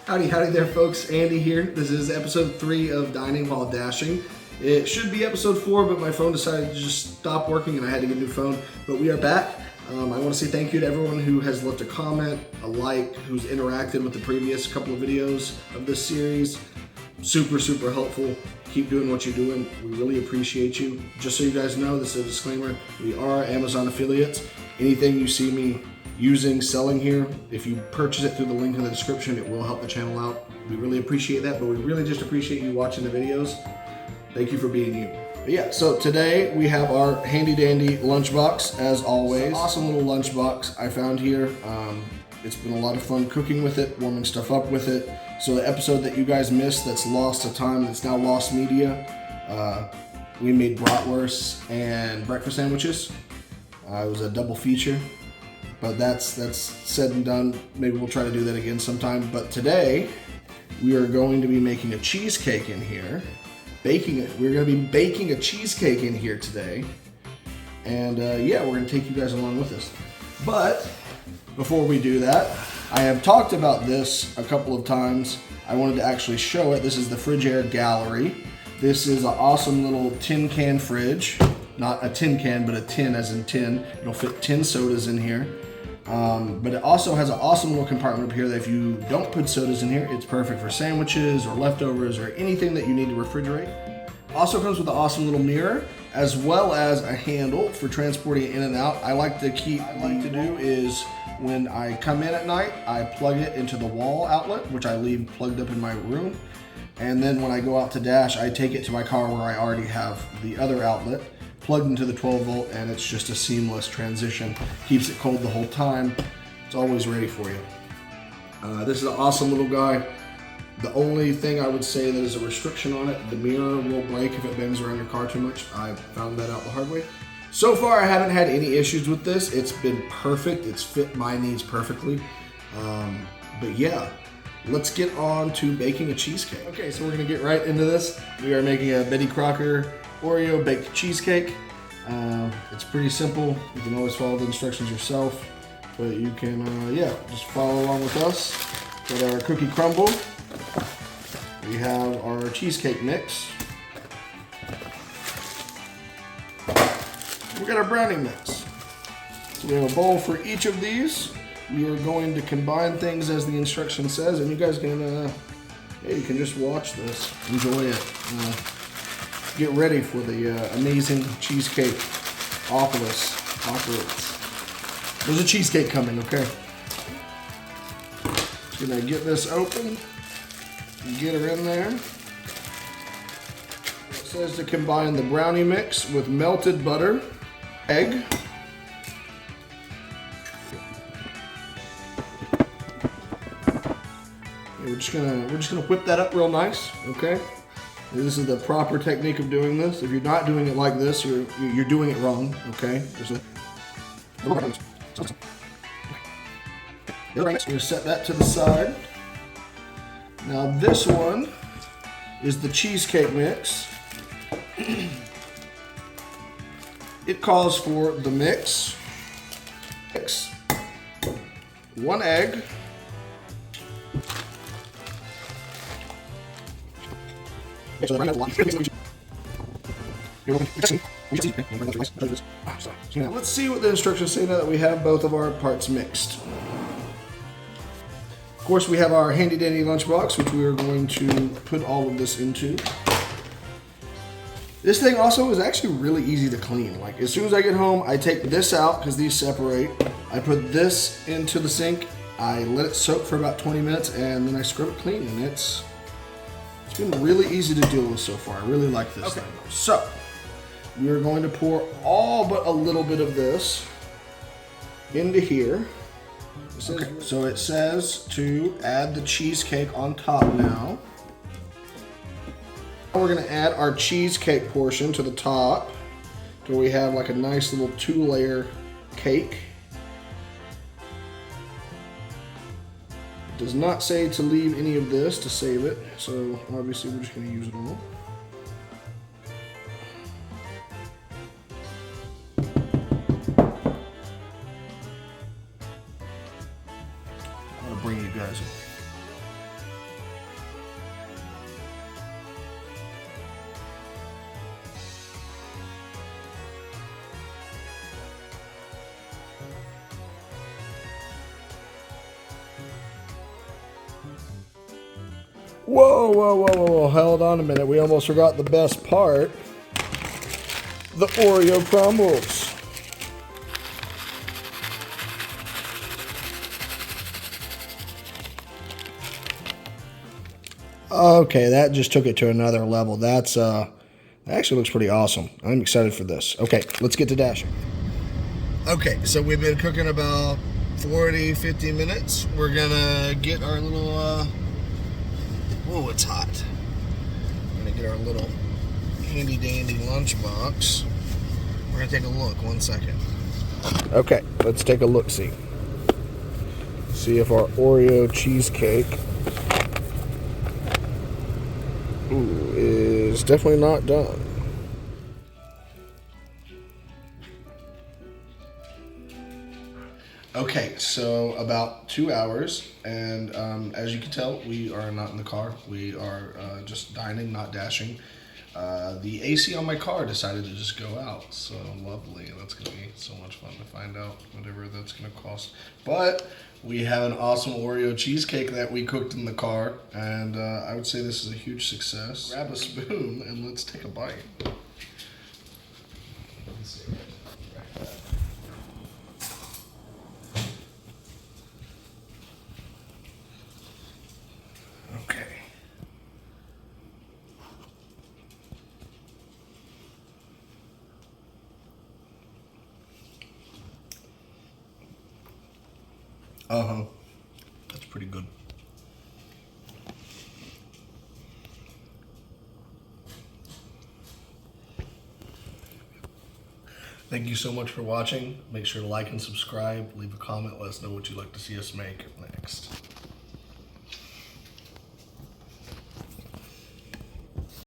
Howdy, howdy there, folks. Andy here. This is episode 3 of Dining While Dashing. It should be episode 4, but my phone decided to just stop working and I had to get a new phone. But we are back. I want to say thank you to everyone who has left a comment, a like, who's interacted with the previous couple of videos of this series. Super, super helpful. Keep doing what you're doing. We really appreciate you. Just so you guys know, this is a disclaimer. We are Amazon affiliates. Anything you see me selling here, if you purchase it through the link in the description, it will help the channel out. We really appreciate that, but we really just appreciate you watching the videos. Thank you for being you. But yeah, so today we have our handy dandy lunchbox, as always. Awesome little lunchbox I found here. It's been a lot of fun cooking with it, warming stuff up with it. So the episode that you guys missed, that's lost to time, that's now lost media, we made bratwursts and breakfast sandwiches. It was a double feature. But that's said and done. Maybe we'll try to do that again sometime. But today, we are going to be making a cheesecake in here. Baking it. We're going to be baking a cheesecake in here today. And yeah, we're going to take you guys along with us. But before we do that, I have talked about this a couple of times. I wanted to actually show it. This is the Frigidaire Gallery. This is an awesome little tin can fridge. Not a tin can, but a tin as in tin. It'll fit 10 sodas in here. But it also has an awesome little compartment up here that if you don't put sodas in here, it's perfect for sandwiches or leftovers or anything that you need to refrigerate. Also comes with an awesome little mirror, as well as a handle for transporting it in and out. I like to do is when I come in at night, I plug it into the wall outlet, which I leave plugged up in my room. And then when I go out to dash, I take it to my car where I already have the other outlet plugged into the 12 volt, and it's just a seamless transition. Keeps it cold the whole time. It's always ready for you. This is an awesome little guy. The only thing I would say that is a restriction on it, the mirror will break if it bends around your car too much. I found that out the hard way. So far, I haven't had any issues with this. It's been perfect. It's fit my needs perfectly. But yeah, let's get on to baking a cheesecake. Okay, so we're gonna get right into this. We are making a Betty Crocker Oreo baked cheesecake. It's pretty simple. You can always follow the instructions yourself, but you can, yeah, just follow along with us. Got our cookie crumble. We have our cheesecake mix. We got our brownie mix. So we have a bowl for each of these. We are going to combine things as the instruction says, and you guys can, yeah, you can just watch this, enjoy it. Get ready for the amazing cheesecake operates. There's a cheesecake coming, okay? Just gonna get this open and get her in there. It says to combine the brownie mix with melted butter, egg, we're just gonna whip that up real nice, okay? This is the proper technique of doing this. If you're not doing it like this, you're doing it wrong, okay? We're gonna set that to the side. Now this one is the cheesecake mix. It calls for the mix, 1 egg, let's see what the instructions say now that we have both of our parts mixed. Of course, we have our handy dandy lunchbox, which we are going to put all of this into. This thing also is actually really easy to clean. Like, as soon as I get home, I take this out because these separate. I put this into the sink. I let it soak for about 20 minutes, and then I scrub it clean, and it's been really easy to deal with so far. I really like this thing. So, we are going to pour all but a little bit of this into here. Okay, so it says to add the cheesecake on top now. We're gonna add our cheesecake portion to the top, so we have like a nice little 2-layer cake. Does not say to leave any of this to save it, so obviously we're just going to use it all. I'm going to bring you guys in. Whoa, whoa, whoa, whoa, whoa. Hold on a minute. We almost forgot the best part. The Oreo crumbles. Okay, that just took it to another level. That actually looks pretty awesome. I'm excited for this. Okay, let's get to dashing. Okay, so we've been cooking about 40, 50 minutes. We're gonna get our little, whoa, it's hot. We're gonna get our little handy dandy lunchbox. We're gonna take a look, 1 second. Okay, let's take a look-see. See if our Oreo cheesecake is definitely not done. Okay, so about 2 hours, and as you can tell, we are not in the car. We are just dining, not dashing. The AC on my car decided to just go out, so lovely. That's going to be so much fun to find out whatever that's going to cost. But we have an awesome Oreo cheesecake that we cooked in the car, and I would say this is a huge success. Grab a spoon and let's take a bite. Let's see. Okay. That's pretty good. Thank you so much for watching. Make sure to like and subscribe. Leave a comment. Let us know what you'd like to see us make next.